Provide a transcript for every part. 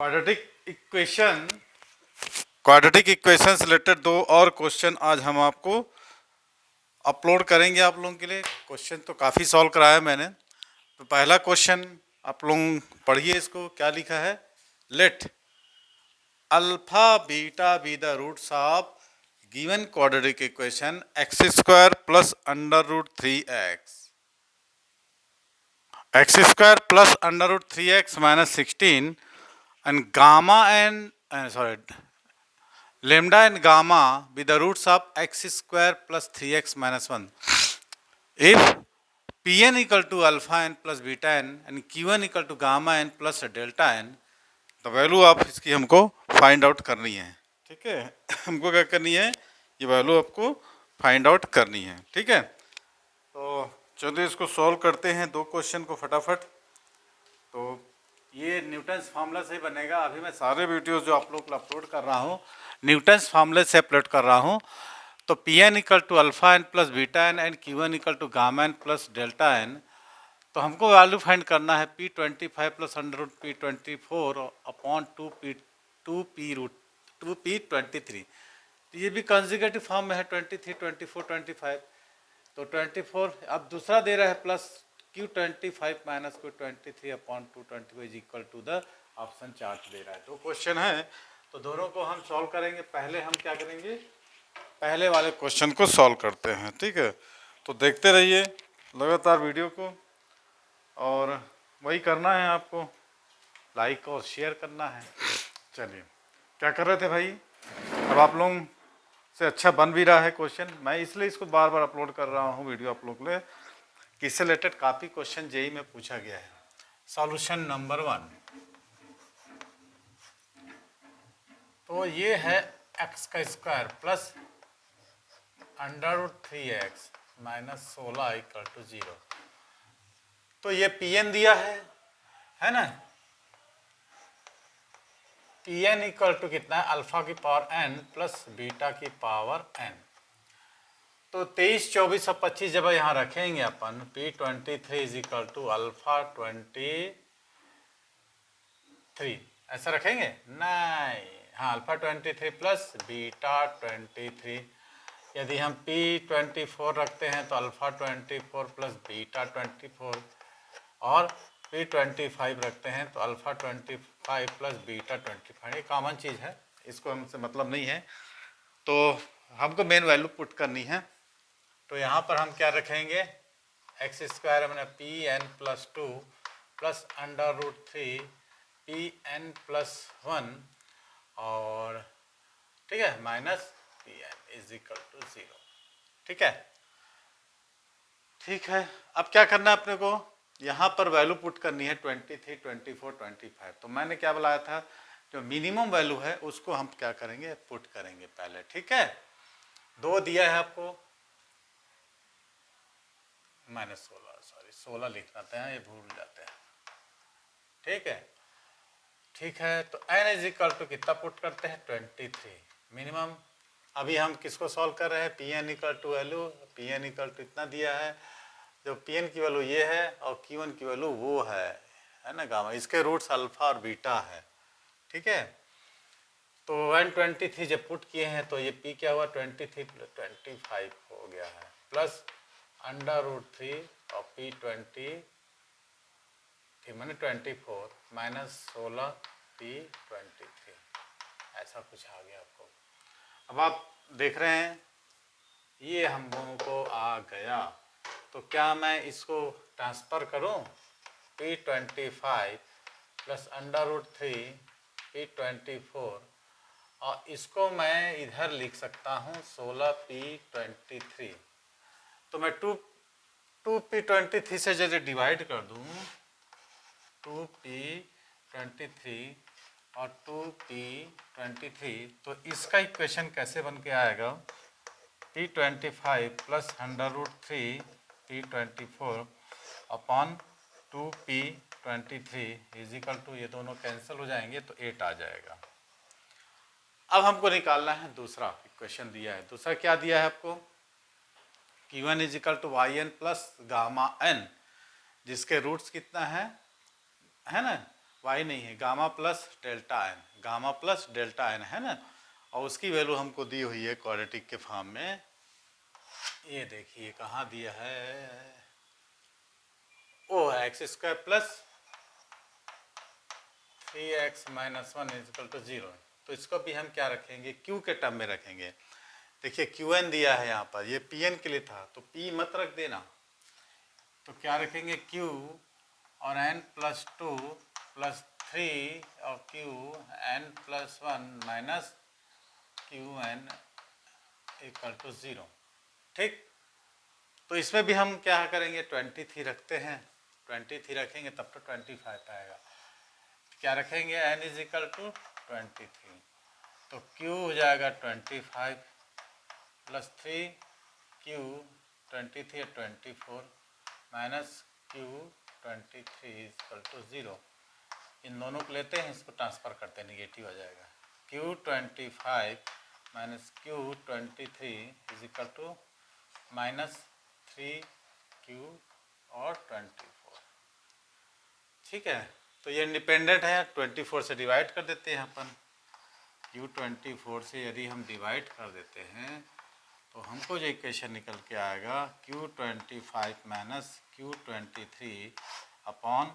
Quadratic equation से related दो और क्वेश्चन आज हम आपको अपलोड करेंगे आप लोगों के लिए। क्वेश्चन तो काफ़ी सॉल्व कराया मैंने। तो पहला क्वेश्चन आप लोग पढ़िए, इसको क्या लिखा है। Let alpha beta be the roots of given quadratic equation x square plus under root 3x, x square plus under root 3x minus 16 and gamma and lambda and gamma be the roots of x square plus 3x minus 1 if pn equal to alpha n plus beta n and qn equal to gamma n plus delta n, तो value आप इसकी हमको find out करनी है। ठीक है, हमको क्या करनी है, ये वैल्यू आपको फाइंड आउट करनी है। ठीक है, तो चलिए इसको सॉल्व करते हैं दो क्वेश्चन को फटाफट। तो ये न्यूटन्स फार्मूला से ही बनेगा। अभी मैं सारे वीडियोस जो आप लोग को अपलोड कर रहा हूँ न्यूटन्स फार्मूले से अपलोड कर रहा हूँ। तो P N equal to alpha N plus beta N and Q N equal to gamma N plus delta N. तो हमको वैल्यू फाइंड करना है P25 plus under root P24 upon 2P23। तो ये भी कंजुगेटिव फॉर्म में है 23, 24, 25। तो 24 अब दूसरा दे रहा है plus Q25 minus Q23 upon 224 is equal to the option chart दे रहा है। दो क्वेश्चन है तो दोनों को हम सॉल्व करेंगे। पहले हम क्या करेंगे, पहले वाले क्वेश्चन को सॉल्व करते हैं। ठीक है, तो देखते रहिए लगातार वीडियो को, और वही करना है आपको, लाइक और शेयर करना है। चलिए, क्या कर रहे थे भाई। अब आप लोग से अच्छा बन भी रहा है क्वेश्चन, मैं इसलिए इसको बार बार अपलोड कर रहा हूँ वीडियो आप लोग के लिए कि इससे रिलेटेड काफ़ी क्वेश्चन जेई में पूछा गया है। सॉल्यूशन नंबर 1, तो ये है एक्स का square plus under root 3x minus 16 equal to 0। तो ये Pn दिया है ना। Pn इक्वल टू कितना है, अल्फा की पावर n प्लस बीटा की पावर n। तो 23, 24 और 25 जब यहाँ रखेंगे अपन P23 is equal to alpha 23, ऐसा रखेंगे नहीं, हाँ अल्फा 23 प्लस बीटा 23। यदि हम P24 रखते हैं तो अल्फा 24 प्लस बीटा 24, और P25 रखते हैं तो अल्फा 25 प्लस बीटा 25। ये कॉमन चीज़ है, इसको हमसे मतलब नहीं है। तो हमको मेन वैल्यू पुट करनी है। तो यहाँ पर हम क्या रखेंगे, एक्स स्क्वायर मैंने P N plus 2 plus under root 3 P N plus 1, और ठीक है minus P N is equal to 0। ठीक है, ठीक है। अब क्या करना है अपने को, यहाँ पर वैल्यू पुट करनी है 23, 24, 25। तो मैंने क्या बताया था, जो मिनिमम वैल्यू है उसको हम क्या करेंगे, पुट करेंगे पहले। ठीक है, 2 दिया है आपको, -16, सॉरी 16 लिखना था, ये भूल जाते हैं। ठीक है, ठीक है। तो n इज इक्वल टू कितना पुट करते हैं, 23 मिनिमम। अभी हम किसको सॉल्व कर रहे हैं, P N equal to value, P N equal to इतना दिया है, जो पी एन की वैल्यू ये है और क्यू एन की वैल्यू वो है ना गामा। इसके रूट्स अल्फा और बीटा है। ठीक है, तो 123 जब पुट किए हैं तो ये पी क्या हुआ, 23 प्लस 25 हो गया है, प्लस अंडर रूट 3 और P20 मैंने 24 माइनस 16 P23, ऐसा कुछ आ गया आपको। अब आप देख रहे हैं ये हम लोगों को आ गया। तो क्या मैं इसको ट्रांसफ़र करूं, P25 plus under root 3 P24, और इसको मैं इधर लिख सकता हूं 16P23। तो मैं 2P23 से यदि डिवाइड कर दूं, 2P23 और 2P23, तो इसका इक्वेशन कैसे बन के आएगा, P25 plus under root 3 P24 upon 2P23 is equal to, ये दोनों कैंसिल हो जाएंगे तो 8 आ जाएगा। अब हमको निकालना है दूसरा इक्वेशन दिया है। दूसरा क्या दिया है आपको, Q1 is equal to YN plus gamma N, जिसके रूट्स कितना है ना, वाई नहीं है, gamma plus delta N, gamma plus delta N है ना, और उसकी वैल्यू हमको दी हुई है क्वाड्रेटिक के फॉर्म में। ये देखिए कहाँ दिया है, ओ है x square plus 3x minus 1 equal to 0। तो इसको भी हम क्या रखेंगे, q के टर्म में रखेंगे। देखिए qn दिया है यहाँ पर, ये pn के लिए था तो p मत रख देना, तो क्या रखेंगे q और n प्लस 2 प्लस 3 और q n plus 1 minus Q N equal to 0। ठीक, तो इसमें भी हम क्या करेंगे 23 रखते हैं, 23 रखेंगे तब तो 25 आएगा। क्या रखेंगे n इज इक्वल टू 23, तो q हो जाएगा 25 plus 3 q 23 24 minus q 23 is equal to 0। इन दोनों को लेते हैं, इसको ट्रांसफर करते हैं, निगेटिव आ जाएगा। q 25 minus q 23 is equal to minus 3q और 24। ठीक है, तो ये इंडिपेंडेंट है, 24 से डिवाइड कर देते हैं अपन। q 24 से यदि हम डिवाइड कर देते हैं तो हमको जो इक्वेशन निकल के आएगा q 25 minus q 23 upon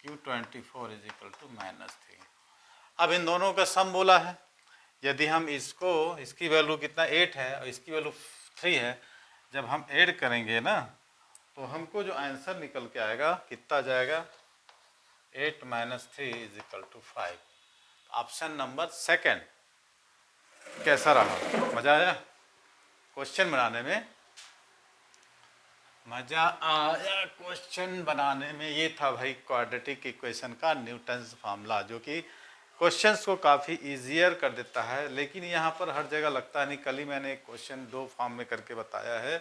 q 24 is equal to minus 3। अब इन दोनों का सम बोला है, यदि हम इसको, इसकी वैल्यू कितना 8 है और इसकी वैल्यू 3 है, जब हम ऐड करेंगे ना तो हमको जो आंसर निकल के आएगा कितना जाएगा 8 minus 3 is equal to 5। Option number second. कैसा रहा, मजा आया क्वेश्चन बनाने में? मजा आया क्वेश्चन बनाने में। ये था भाई क्वाड्रेटिक इक्वेशन का न्यूटन्स फार्मूला, जो कि क्वेश्चंस को काफ़ी ईजियर कर देता है, लेकिन यहाँ पर हर जगह लगता नहीं। कल ही मैंने एक क्वेश्चन 2 फॉर्म में करके बताया है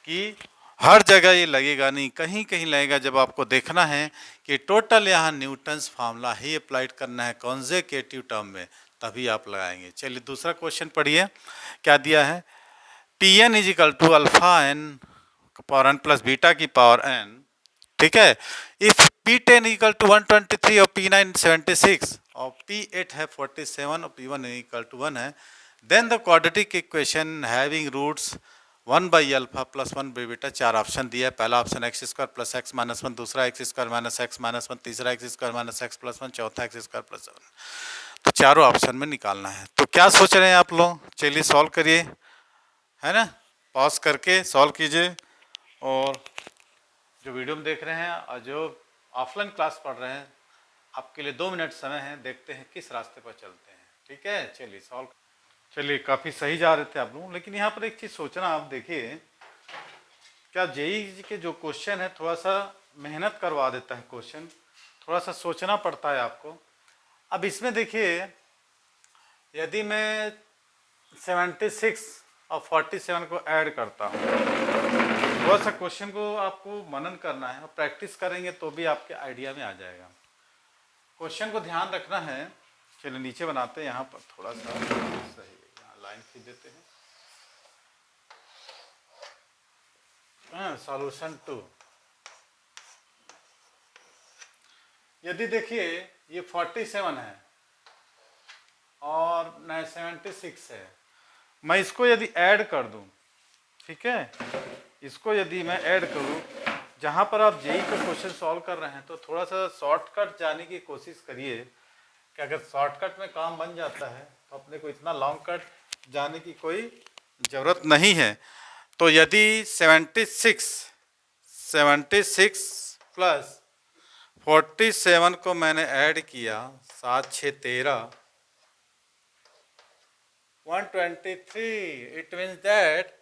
कि हर जगह ये लगेगा नहीं, कहीं कहीं लगेगा। जब आपको देखना है कि टोटल यहाँ न्यूटन्स फार्मूला ही अप्लाइड करना है कॉन्सेक्यूटिव टर्म में, तभी आप लगाएंगे। चलिए दूसरा क्वेश्चन पढ़िए, क्या दिया है। P N is equal to alpha N power N plus beta की पावर एन, ठीक है। इफ P10 इक्वल टू 123 और P9 76 और P8 है 47 और P1 इक्वल टू 1 है, then the quadratic equation having roots 1 by alpha plus 1 by beta. 4 option दिया है। पहला option x square plus x minus 1, दूसरा x square minus x minus 1, तीसरा x square minus x plus 1, चौथा x square plus 1। तो चारों option में निकालना है। तो क्या सोच रहे हैं आप लोग, चलिए सॉल्व करिए, है ना। पॉज करके सॉल्व कीजिए, और जो वीडियो में देख रहे हैं और जो ऑफलाइन क्लास पढ़ रहे हैं, आपके लिए 2 मिनट समय है, देखते हैं किस रास्ते पर चलते हैं। ठीक है, चलिए सॉल्व। चलिए काफ़ी सही जा रहे थे आप लोग, लेकिन यहाँ पर एक चीज़ सोचना, आप देखिए क्या जेईई के जो क्वेश्चन है थोड़ा सा मेहनत करवा देता है क्वेश्चन, थोड़ा सा सोचना पड़ता है आपको। अब इसमें देखिए, यदि मैं 76 और 47 को ऐड करता हूँ, थोड़ा सा क्वेश्चन को आपको मनन करना है और प्रैक्टिस करेंगे तो भी आपके आइडिया में आ जाएगा। क्वेश्चन को ध्यान रखना है। चलिए नीचे बनाते हैं, यहाँ पर थोड़ा सा सही, यहाँ लाइन खींच देते हैं। सॉल्यूशन 2। यदि देखिए ये 47 है और 76 है, मैं इसको यदि ऐड कर दूं, ठीक है, इसको यदि मैं ऐड करूं, जहां पर आप जेईई का क्वेश्चन सॉल्व कर रहे हैं तो थोड़ा सा शॉर्टकट जाने की कोशिश करिए, कि अगर शॉर्टकट में काम बन जाता है तो अपने को इतना लॉन्ग कट जाने की कोई ज़रूरत नहीं है। तो यदि 76 प्लस 47 को मैंने ऐड किया, 7 6 13 123, इट मीन्स दैट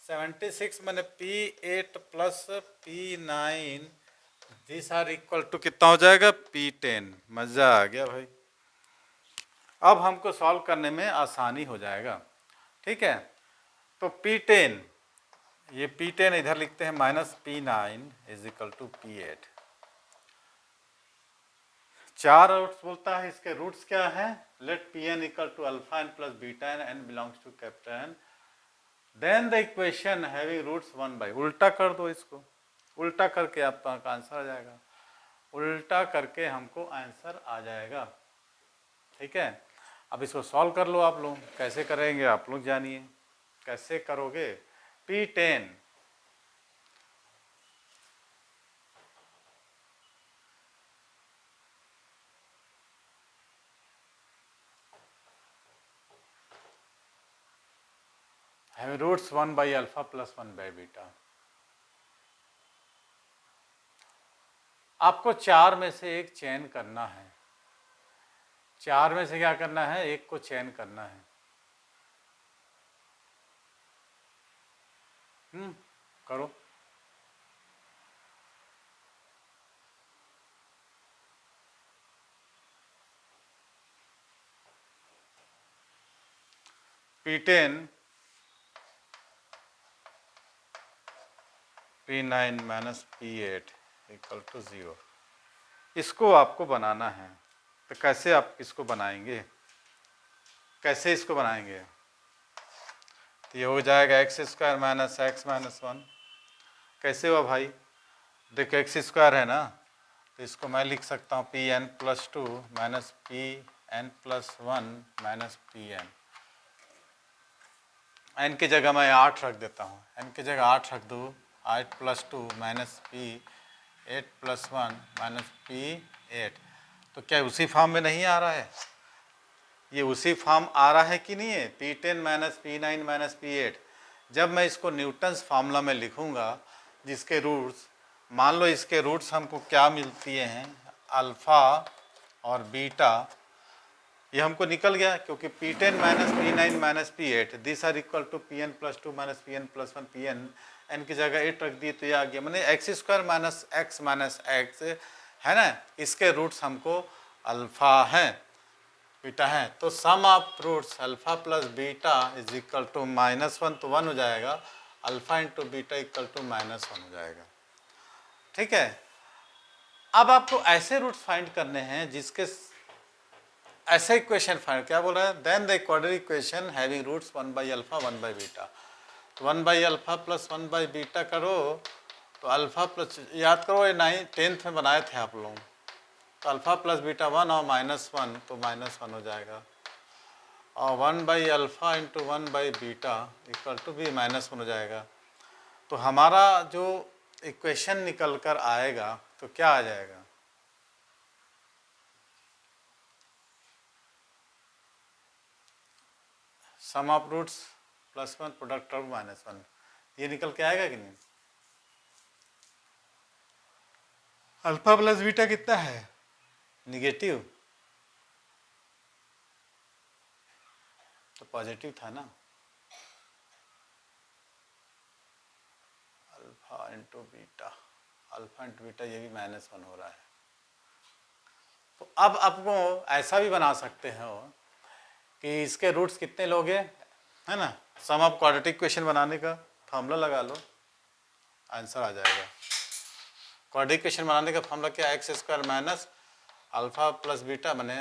76 मैंने P8 plus P9 this are equal to कितना हो जाएगा P10। मज़ा आ गया भाई, अब हमको सॉल्व करने में आसानी हो जाएगा। ठीक है, तो P10, ये P10 इधर लिखते हैं minus P9 is equal to P8। 4 roots बोलता है, इसके रूट्स क्या है, let Pn equal to alpha N plus beta N, N belongs to capital N, then the equation having roots 1 by, उल्टा कर दो इसको, उल्टा करके आपका आंसर आ जाएगा उल्टा करके हमको आंसर आ जाएगा। ठीक है, अब इसको सॉल्व कर लो आप लोग। कैसे करेंगे आप लोग जानिए, कैसे करोगे। P10 है रूट्स 1/α + 1/β। आपको चार में से एक चयन करना है। चार में से क्या करना है, एक को चयन करना है। करो। P10 P9 - P8 = 0। इसको आपको बनाना है। तो कैसे आप इसको बनाएंगे, कैसे इसको बनाएंगे। तो ये हो जाएगा x² - x - 1। कैसे हुआ भाई, देखो x² है ना, तो इसको मैं लिख सकता हूँ Pn + 2 - Pn + 1 - Pn। n की जगह मैं 8 रख देता हूँ, n की जगह 8 रख दूँ। 8 + 2 - P8 + 1 - P8। तो क्या उसी फॉर्म में नहीं आ रहा है, ये उसी फॉर्म आ रहा है कि नहीं है, P10 - P9 - P8। जब मैं इसको न्यूटन्स फार्मूला में लिखूंगा, जिसके रूट्स, मान लो इसके रूट्स हमको क्या मिलती हैं, अल्फ़ा और बीटा, ये हमको निकल गया क्योंकि P10 - P9 - P8 this are equal to Pn + 2 - Pn + 1 Pn। n की जगह 8 रख दिए तो ये आ गया, मैंने x² - x - x है ना, इसके रूट्स हमको अल्फ़ा हैं, बीटा है। तो सम ऑफ रूट्स अल्फ़ा + बीटा = -1, तो 1 हो जाएगा। अल्फ़ा × बीटा = -1 हो जाएगा। ठीक है, अब आपको ऐसे रूट्स फाइंड करने हैं जिसके ऐसा इक्वेशन फाइंड, क्या बोल रहा है, then the quadratic equation having roots 1/α 1/β। तो 1/α + 1/β करो, तो अल्फ़ा प्लस, याद करो ये 10th में बनाए थे आप लोग। तो अल्फ़ा + बीटा 1 और -1, तो -1 हो जाएगा। और 1/α × 1/β = भी -1 हो जाएगा। तो हमारा जो इक्वेशन निकल कर आएगा तो क्या आ जाएगा, सम ऑफ रूट्स +1 प्रोडक्ट ऑफ -1, ये निकल के आएगा कि नहीं। अल्फा + बीटा कितना है, निगेटिव, तो पॉजिटिव था ना। अल्फा × बीटा, अल्फा × बीटा, ये भी -1 हो रहा है। तो अब आपको ऐसा भी बना सकते हो कि इसके रूट्स कितने लोगे, है ना, सम ऑफ क्वाड्रेटिक इक्वेशन बनाने का फार्मूला लगा लो, आंसर आ जाएगा। क्वाड्रेटिक इक्वेशन बनाने का फार्मूला क्या, x² - अल्फ़ा + बीटा बने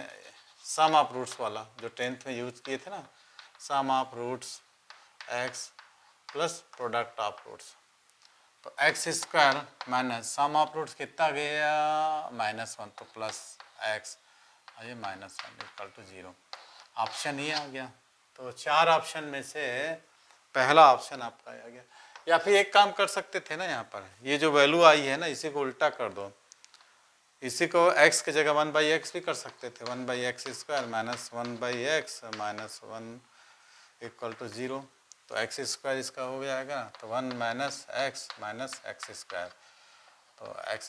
सम ऑफ रूट्स वाला, जो 10th में यूज किए थे ना, sum of roots x + product of roots. तो x² - सम ऑफ रूट्स कितना गया, -1, तो +x, ये -1 = 0। ऑप्शन ये आ गया। तो 4 ऑप्शन में से पहला ऑप्शन आपका आ गया। या फिर एक काम कर सकते थे ना, यहाँ पर ये जो वैल्यू आई है ना, इसी को उल्टा कर दो, इसी को x की जगह 1/x भी कर सकते थे, 1/x² - 1/x -1 = 0। तो x² इसका हो जाएगा, तो 1 - x -x², तो x²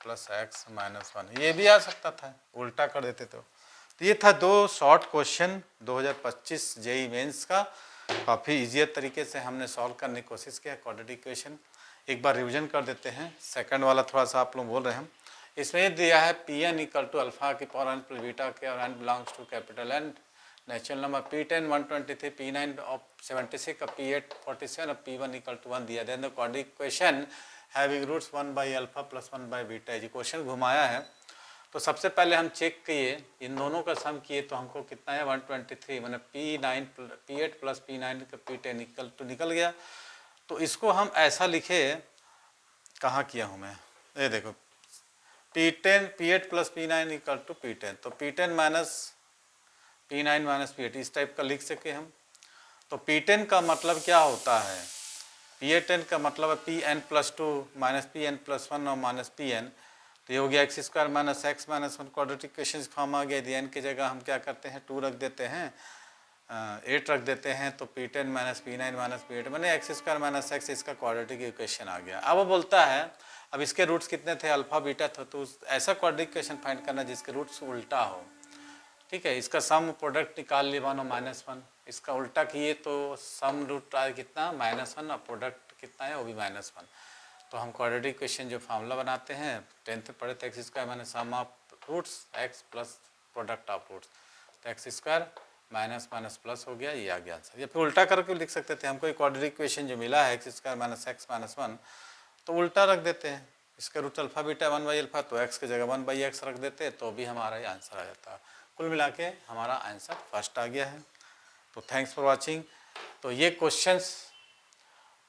+ x - 1, ये भी आ सकता था, उल्टा कर देते तो। ये था 2 शॉर्ट क्वेश्चन 2025 जेईई मेंस का। काफ़ी ईजियर तरीके से हमने सॉल्व करने की कोशिश किया क्वाड्रेटिक इक्वेशन। एक बार रिवीजन कर देते हैं, सेकंड वाला थोड़ा सा आप लोग बोल रहे हैं। इसमें ये दिया है Pn = अल्फ़ा की पावर n + बीटा के, और n belongs to capital N, natural number. P10 123, P9 76, P8 47 और P1 = 1 दिया। Then the quadratic equation having roots 1/α + 1/β, ये क्वेश्चन घुमाया है। तो सबसे पहले हम चेक किए, इन दोनों का सम किए तो हमको कितना है 123, मैंने P8 + P9 का P10 = निकल गया। तो इसको हम ऐसा लिखे, कहाँ किया हूँ मैं, ये देखो P8 plus P9 equal to P10, तो P10 minus P9 minus P8 इस टाइप का लिख सके हम। तो P10 का मतलब क्या होता है, P10 का मतलब है Pn plus 2 minus Pn plus 1 और माइनस Pn, तो ये हो गया x square minus x minus 1 quadratic equation form आ गया। यदि n की जगह हम क्या करते हैं 2 रख देते हैं, 8 रख देते हैं, तो P10 minus P9 minus P8 मैंने एक्स स्क्वायर माइनस एक्स, इसका क्वाड्रेटिक इक्वेशन आ गया। अब वो बोलता है अब इसके रूट्स कितने थे, अल्फा बीटा था, तो ऐसा क्वाड्रेटिक इक्वेशन फाइंड करना जिसके रूट्स उल्टा हो। ठीक है, इसका सम प्रोडक्ट निकाल लिए मानो -1, इसका उल्टा किए तो सम रूट आए कितना -1 और प्रोडक्ट कितना है वो भी -1। तो हम क्वाड्रेटिक इक्वेशन जो फार्मूला बनाते हैं 10th में पढ़े थे, x square minus sum of roots x plus product of roots, तो x square minus minus plus हो गया, ये आ गया आंसर। या फिर उल्टा करके लिख सकते थे, हमको क्वाड्रेटिक इक्वेशन जो मिला है x square minus x minus 1, तो उल्टा रख देते हैं, इसका रूट अल्फा बीटा 1/अल्फा, तो एक्स की जगह 1/x रख देते तो भी हमारा ये आंसर आ जाता। कुल मिला के हमारा आंसर फर्स्ट आ गया है। तो थैंक्स फॉर वाचिंग। तो ये क्वेश्चंस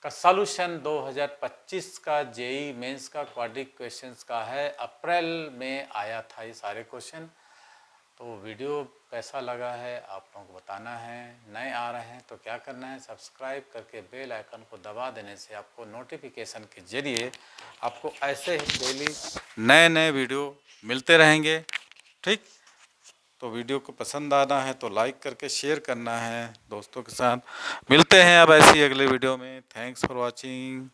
का सॉल्यूशन 2025 का जेई मेंस का क्वाड्रेटिक क्वेश्चंस का है, अप्रैल में आया था ये सारे क्वेश्चन। तो वीडियो कैसा लगा है आप लोगों को बताना है, नए आ रहे हैं तो क्या करना है, सब्सक्राइब करके बेल आइकन को दबा देने से आपको नोटिफिकेशन के जरिए आपको ऐसे ही डेली नए नए वीडियो मिलते रहेंगे। ठीक, तो वीडियो को पसंद आना है तो लाइक करके शेयर करना है दोस्तों के साथ। मिलते हैं अब ऐसी अगले वीडियो में। Thanks for watching.